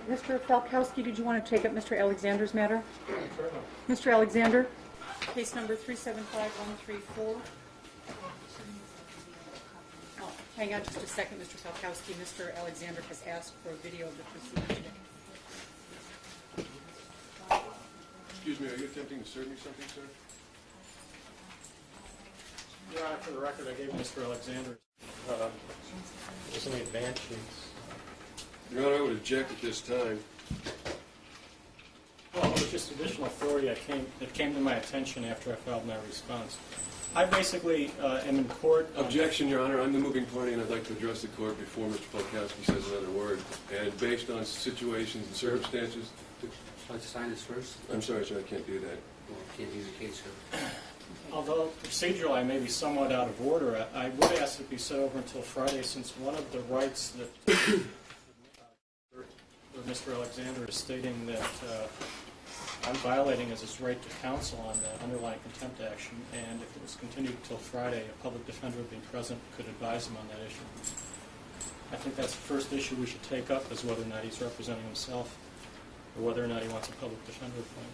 Mr. Falkowski, did you want to take up Mr. Alexander's matter? Mr. Alexander, case number 375134. Oh, hang on just a second, Mr. Falkowski. Mr. Alexander has asked for a video of the proceeding. Excuse me, are you attempting to serve me something, sir? Your Honor, for the record, I gave Mr. Alexander some advance sheets. Your Honor, I would object at this time. Well, it was just additional authority that came to my attention after I filed my response. I basically am in court. Objection, Your Honor. I'm the moving party, and I'd like to address the court before Mr. Falkowski says another word. And based on situations and circumstances... Would you like to sign this first? I'm sorry, sir, I can't do that. Well, can't use the case, sir. Although procedurally I may be somewhat out of order, I would ask it be set over until Friday, since one of the rights that Mr. Alexander is stating that I'm violating is his right to counsel on the underlying contempt action, and if it was continued until Friday, a public defender would be present, could advise him on that issue. I think that's the first issue we should take up, is whether or not he's representing himself, or whether or not he wants a public defender appointed.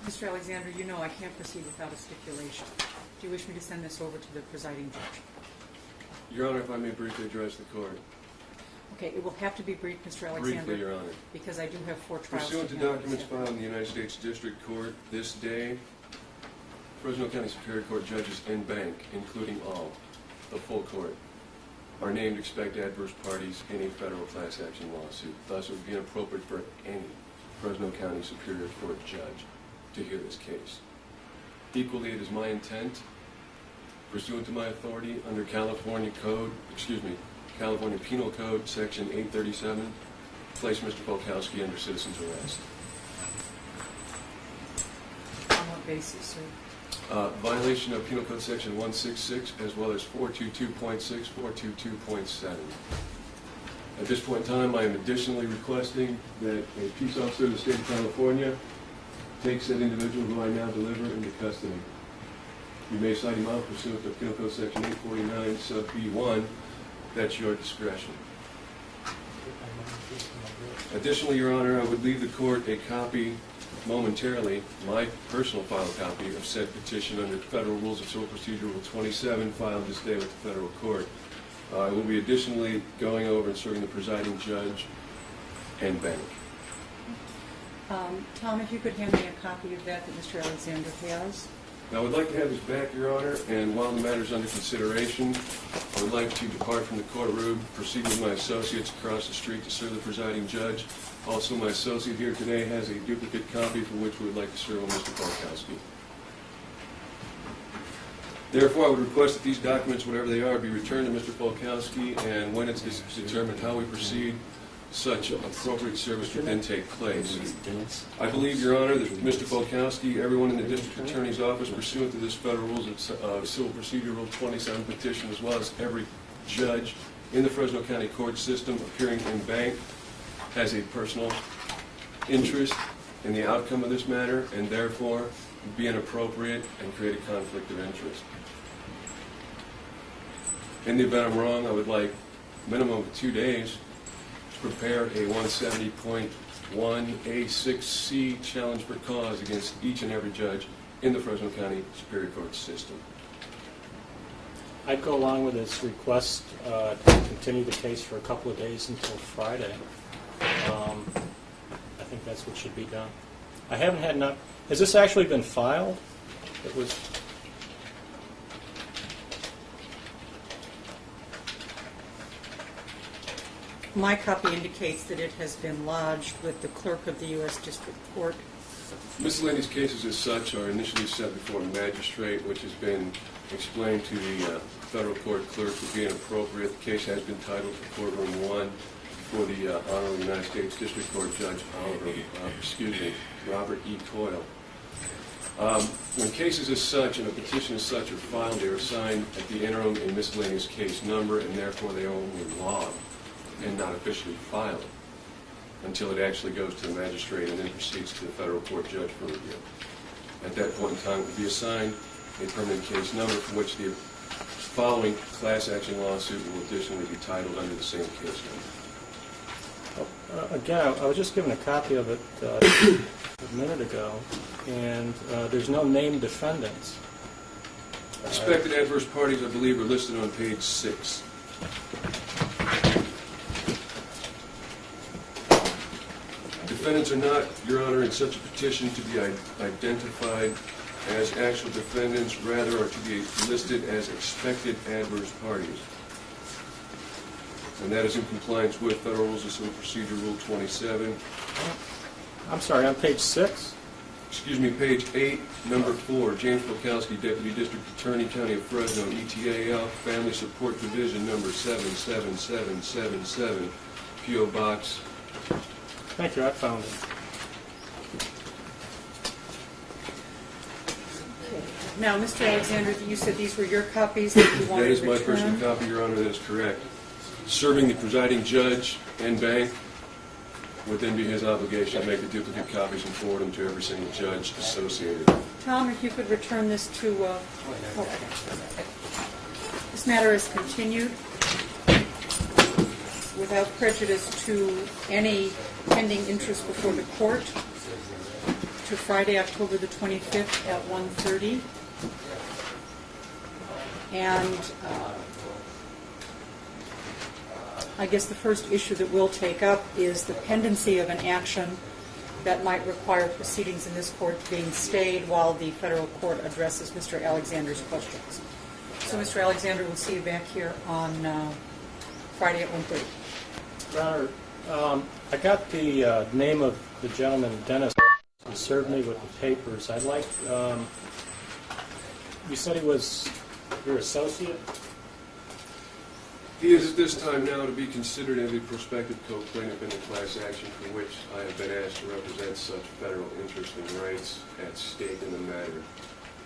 Mr. Alexander, you know I can't proceed without a stipulation. Do you wish me to send this over to the presiding judge? Your Honor, if I may briefly address the court. Okay, it will have to be brief, Mr. Alexander. Briefly, Your Honor. Because I do have 4 trials. Pursuant to documents filed in the United States District Court this day, Fresno County Superior Court judges en banc, including all, the full court, are named expect adverse parties in a federal class action lawsuit. Thus, it would be inappropriate for any Fresno County Superior Court judge to hear this case. Equally, it is my intent, pursuant to my authority under California Penal Code, Section 837, place Mr. Falkowski under citizen's arrest. On what basis, sir? Violation of Penal Code Section 166, as well as 422.6, 422.7. At this point in time, I am additionally requesting that a peace officer of the state of California takes that individual who I now deliver into custody. You may cite him out pursuant to Penal Code Section 849, sub B1. That's your discretion. Additionally, Your Honor, I would leave the court a copy momentarily, my personal file copy of said petition under Federal Rules of Civil Procedure Rule 27, filed this day with the federal court. I will be additionally going over and serving the presiding judge en banc. Tom, if you could hand me a copy of that Mr. Alexander has. Now, I would like to have this back, Your Honor, and while the matter is under consideration, I would like to depart from the courtroom, proceed with my associates across the street to serve the presiding judge. Also, my associate here today has a duplicate copy for which we would like to serve on Mr. Falkowski. Therefore, I would request that these documents, whatever they are, be returned to Mr. Falkowski, and when it's determined how we proceed, such appropriate service would then take place. I believe, Your Honor, that Mr. Falkowski, everyone in the District Attorney's Office, pursuant to this Federal Rules of Civil Procedure Rule 27 petition, as well as every judge in the Fresno County court system appearing en banc, has a personal interest in the outcome of this matter, and therefore be inappropriate and create a conflict of interest. In the event I'm wrong, I would like a minimum of 2 days to prepare a 170.1A6C challenge for cause against each and every judge in the Fresno County Superior Court system. I'd go along with this request to continue the case for a couple of days until Friday. I think that's what should be done. I haven't had enough. Has this actually been filed? It was. My copy indicates that it has been lodged with the clerk of the U.S. District Court. Miscellaneous cases as such are initially set before a magistrate, which has been explained to the federal court clerk to be inappropriate. The case has been titled for Courtroom 1 for the Honorable United States District Court Judge Robert E. Coyle. When cases as such and a petition as such are filed, they are assigned at the interim a miscellaneous case number, and therefore they are only logged and not officially filed until it actually goes to the magistrate and then proceeds to the federal court judge for review. At that point in time, it will be assigned a permanent case number for which the following class action lawsuit will additionally be titled under the same case number. Again, I was just given a copy of it a minute ago, and there's no named defendants. Expected adverse parties, I believe, are listed on page 6. Defendants are not, Your Honor, in such a petition to be identified as actual defendants, rather are to be listed as expected adverse parties. And that is in compliance with Federal Rules of Civil Procedure Rule 27. I'm sorry, on page 6? Excuse me, page 8, number 4, James Polkowski, Deputy District Attorney, County of Fresno, ETAL, Family Support Division, number 77777, P.O. Box. Thank you, I found it. Now, Mr. Alexander, you said these were your copies that you wanted That is to my return? personal copy, Your Honor, that is correct. Serving the presiding judge and bank would then be his obligation to make the duplicate copies and forward them to every single judge associated. Tom, if you could return this to, this matter is continued without prejudice to any pending interest before the court to Friday, October the 25th at 1:30. And I guess the first issue that we'll take up is the pendency of an action that might require proceedings in this court being stayed while the federal court addresses Mr. Alexander's questions. So, Mr. Alexander, we'll see you back here on Friday at 1:30. Your Honor, I got the name of the gentleman, Dennis, who served me with the papers. I'd like, you said he was your associate? He is at this time now to be considered as a prospective co-plaintiff in the class action for which I have been asked to represent such federal interest and rights at stake in the matter.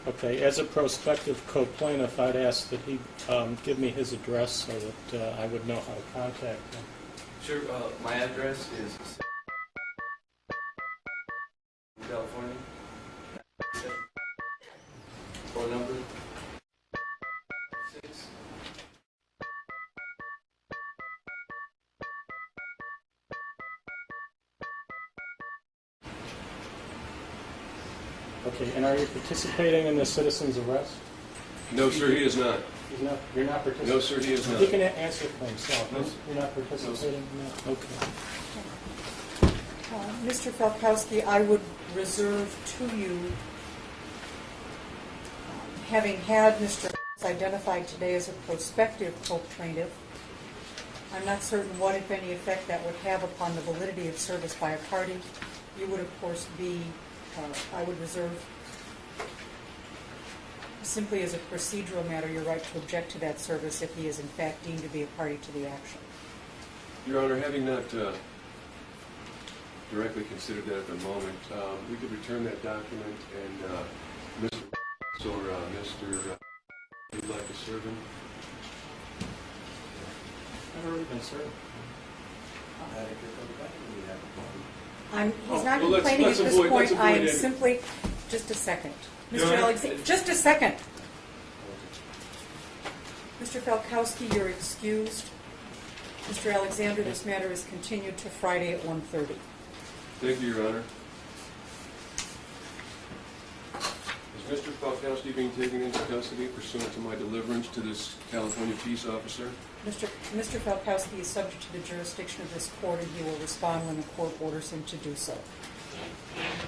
Okay, as a prospective co-plaintiff, I'd ask that he give me his address so that I would know how to contact him. Sure. My address is California. Phone number 6. Okay, and are you participating in the citizen's arrest? No, sir, he is not. He's not, you're not participating? No, sir, he is not. He can answer for himself. No, sir. You're not participating? No. Okay. Mr. Falkowski, I would reserve to you, having had Mr. identified today as a prospective co-plaintiff, I'm not certain what, if any, effect that would have upon the validity of service by a party. You would, of course, be, I would reserve, simply as a procedural matter, your right to object to that service if he is in fact deemed to be a party to the action. Your Honor, having not directly considered that at the moment, we could return that document and Mr. or Mr. You'd like to serve him? I've already been served. He's not Well, let's complaining at this avoid- point. let's I am avoid any- simply, just a second. Your Mr. Honor? Alexander, just a second. Mr. Falkowski, you're excused. Mr. Alexander, this matter is continued to Friday at 1:30. Thank you, Your Honor. Is Mr. Falkowski being taken into custody pursuant to my deliverance to this California peace officer? Mr. Falkowski is subject to the jurisdiction of this court, and he will respond when the court orders him to do so.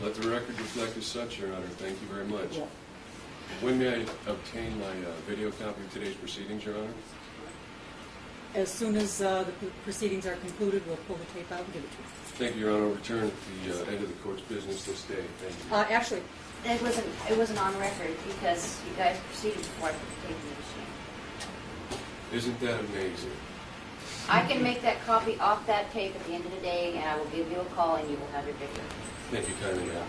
Let the record reflect as such, Your Honor. Thank you very much. Yeah. When may I obtain my video copy of today's proceedings, Your Honor? As soon as the proceedings are concluded, we'll pull the tape out and give it to you. Thank you, Your Honor. I'll return at the end of the court's business this day. Thank you. Actually, It wasn't on record because you guys proceeded before I put the tape in the machine. Isn't that amazing? I can make that copy off that tape at the end of the day, and I will give you a call, and you will have your picture. Thank you kindly, ma'am.